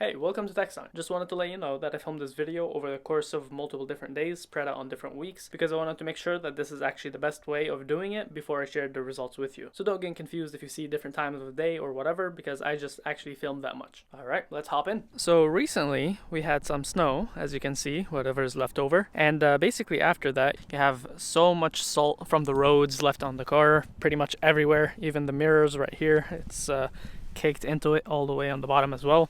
Hey, welcome to TechSign. Just wanted to let you know that I filmed this video over the course of multiple different days, spread out on different weeks, because I wanted to make sure that this is actually the best way of doing it before I shared the results with you. So don't get confused if you see different times of the day or whatever, because I just actually filmed that much. Alright, let's hop in. So recently, we had some snow, as you can see, whatever is left over, and basically after that, you have so much salt from the roads left on the car, pretty much everywhere, even the mirrors right here, it's caked into it all the way on the bottom as well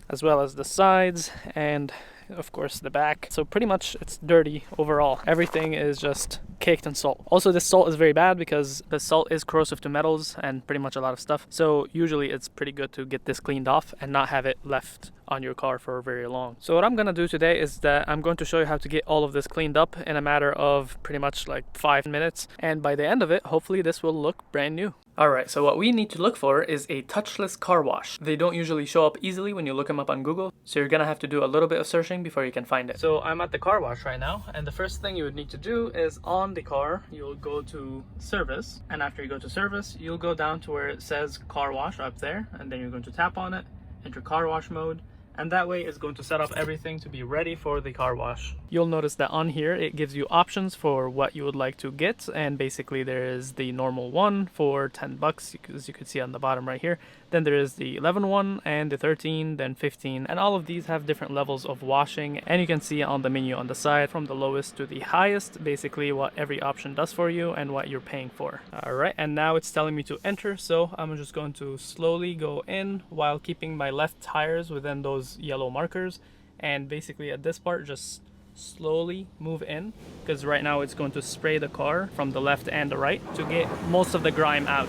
as the sides and of course the back. So pretty much it's dirty overall. Everything is just caked in salt. Also, this salt is very bad because the salt is corrosive to metals and pretty much a lot of stuff. So usually it's pretty good to get this cleaned off and not have it left on your car for very long. So what I'm gonna do today is that I'm going to show you how to get all of this cleaned up in a matter of pretty much like 5 minutes, and by the end of it, hopefully this will look brand new. Alright, so what we need to look for is a touchless car wash. They don't usually show up easily when you look them up on Google, so you're gonna have to do a little bit of searching before you can find it. So I'm at the car wash right now, and the first thing you would need to do is on the car, you'll go to service, and after you go to service, you'll go down to where it says car wash up there, and then you're going to tap on it, enter car wash mode, and that way it's going to set up everything to be ready for the car wash. You'll notice that on here it gives you options for what you would like to get, and basically there is the normal one for 10 bucks, as you can see on the bottom right here. Then there is the 11 one and the 13, then 15, and all of these have different levels of washing, and you can see on the menu on the side from the lowest to the highest basically what every option does for you and what you're paying for. Alright, and now it's telling me to enter, so I'm just going to slowly go in while keeping my left tires within those yellow markers, and basically at this part just slowly move in, because right now it's going to spray the car from the left and the right to get most of the grime out.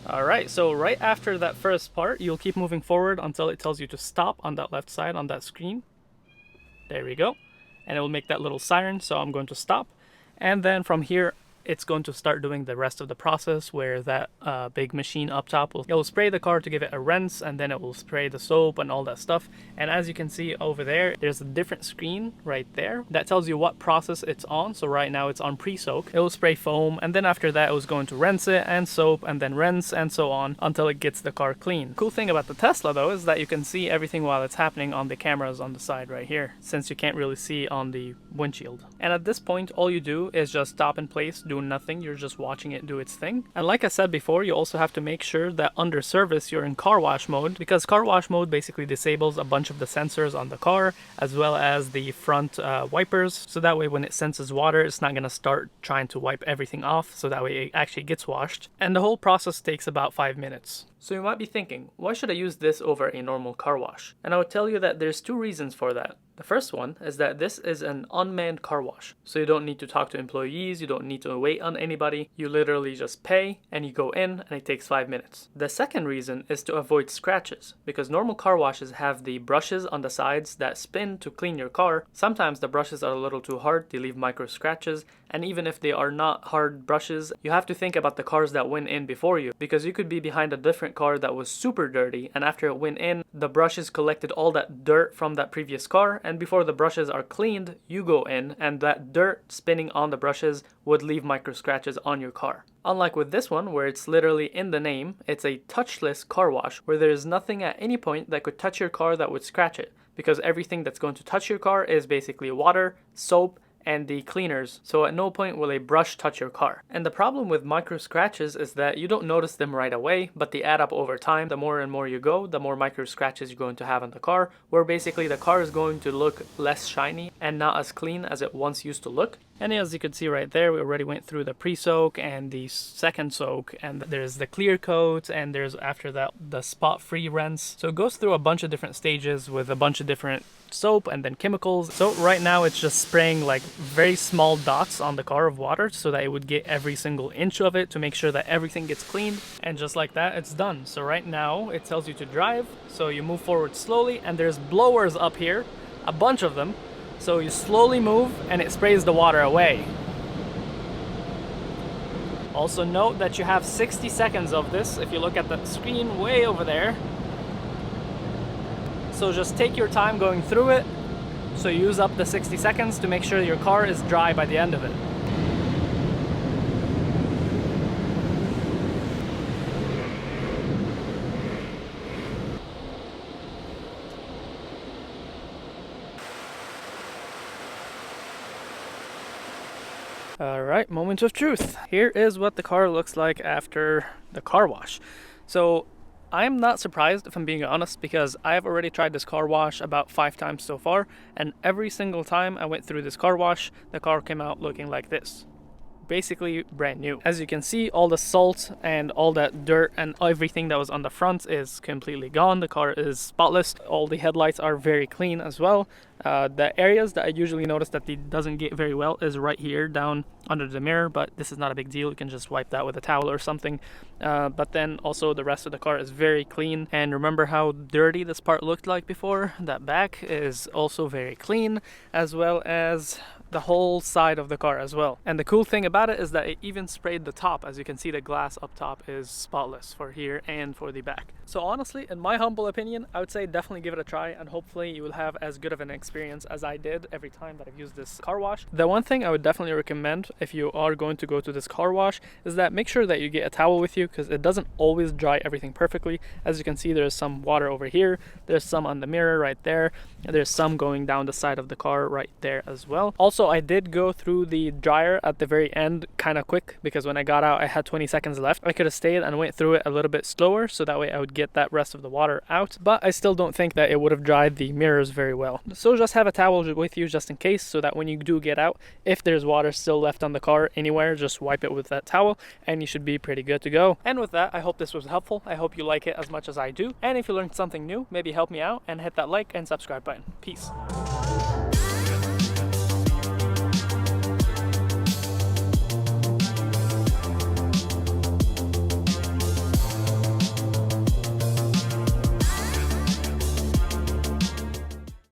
Alright, so right after that first part, you'll keep moving forward until it tells you to stop on that left side on that screen. There we go. And it will make that little siren, so I'm going to stop. And then from here, it's going to start doing the rest of the process where that big machine up top will spray the car to give it a rinse, and then it will spray the soap and all that stuff. And as you can see over there, there's a different screen right there that tells you what process it's on. So right now it's on pre-soak. It will spray foam, and then after that it was going to rinse it and soap and then rinse and so on until it gets the car clean. Cool thing about the Tesla though is that you can see everything while it's happening on the cameras on the side right here, since you can't really see on the windshield. And at this point all you do is just stop in place, do nothing, you're just watching it do its thing. And like I said before, you also have to make sure that under service you're in car wash mode, because car wash mode basically disables a bunch of the sensors on the car as well as the front wipers, so that way when it senses water it's not going to start trying to wipe everything off, so that way it actually gets washed. And the whole process takes about 5 minutes. So you might be thinking, why should I use this over a normal car wash? And I would tell you that there's 2 reasons for that. The first one is that this is an unmanned car wash. So you don't need to talk to employees, you don't need to wait on anybody. You literally just pay and you go in and it takes 5 minutes. The second reason is to avoid scratches, because normal car washes have the brushes on the sides that spin to clean your car. Sometimes the brushes are a little too hard, they leave micro scratches, and even if they are not hard brushes, you have to think about the cars that went in before you, because you could be behind a different car that was super dirty, and after it went in, the brushes collected all that dirt from that previous car, and before the brushes are cleaned, you go in, and that dirt spinning on the brushes would leave micro scratches on your car. Unlike with this one, where it's literally in the name, it's a touchless car wash, where there is nothing at any point that could touch your car that would scratch it, because everything that's going to touch your car is basically water, soap, and the cleaners, so at no point will a brush touch your car. And the problem with micro scratches is that you don't notice them right away, but they add up over time. The more and more you go, the more micro scratches you're going to have on the car, where basically the car is going to look less shiny and not as clean as it once used to look. And as you can see right there, we already went through the pre-soak and the second soak, and there's the clear coat, and there's after that the spot-free rinse. So it goes through a bunch of different stages with a bunch of different soap and then chemicals. So right now it's just spraying like very small dots on the car of water so that it would get every single inch of it to make sure that everything gets cleaned, and just like that it's done. So right now it tells you to drive, so you move forward slowly, and there's blowers up here, a bunch of them, so you slowly move and it sprays the water away. Also note that you have 60 seconds of this if you look at the screen way over there. So just take your time going through it, So use up the 60 seconds to make sure your car is dry by the end of it. Alright, moment of truth. Here is what the car looks like after the car wash. So I'm not surprised, if I'm being honest, because I've already tried this car wash about 5 times so far, and every single time I went through this car wash, the car came out looking like this. Basically brand new. As you can see, all the salt and all that dirt and everything that was on the front is completely gone. The car is spotless. All the headlights are very clean as well. The areas that I usually notice that it doesn't get very well is right here down under the mirror, but this is not a big deal. You can just wipe that with a towel or something. But then also the rest of the car is very clean. And remember how dirty this part looked like before? That back is also very clean, as well as the whole side of the car as well. And the cool thing about it is that it even sprayed the top. As you can see, the glass up top is spotless for here and for the back. So honestly, in my humble opinion, I would say definitely give it a try, and hopefully you will have as good of an experience as I did every time that I've used this car wash. The one thing I would definitely recommend if you are going to go to this car wash is that make sure that you get a towel with you, because it doesn't always dry everything perfectly. As you can see, there's some water over here, there's some on the mirror right there, and there's some going down the side of the car right there as well. Also, I did go through the dryer at the very end kind of quick, because when I got out I had 20 seconds left. I could have stayed and went through it a little bit slower, so that way I would get that rest of the water out, but I still don't think that it would have dried the mirrors very well. So just have a towel with you just in case, so that when you do get out, if there's water still left on the car anywhere, just wipe it with that towel and you should be pretty good to go. And with that, I hope this was helpful. I hope you like it as much as I do, and if you learned something new, maybe help me out and hit that like and subscribe button. Peace.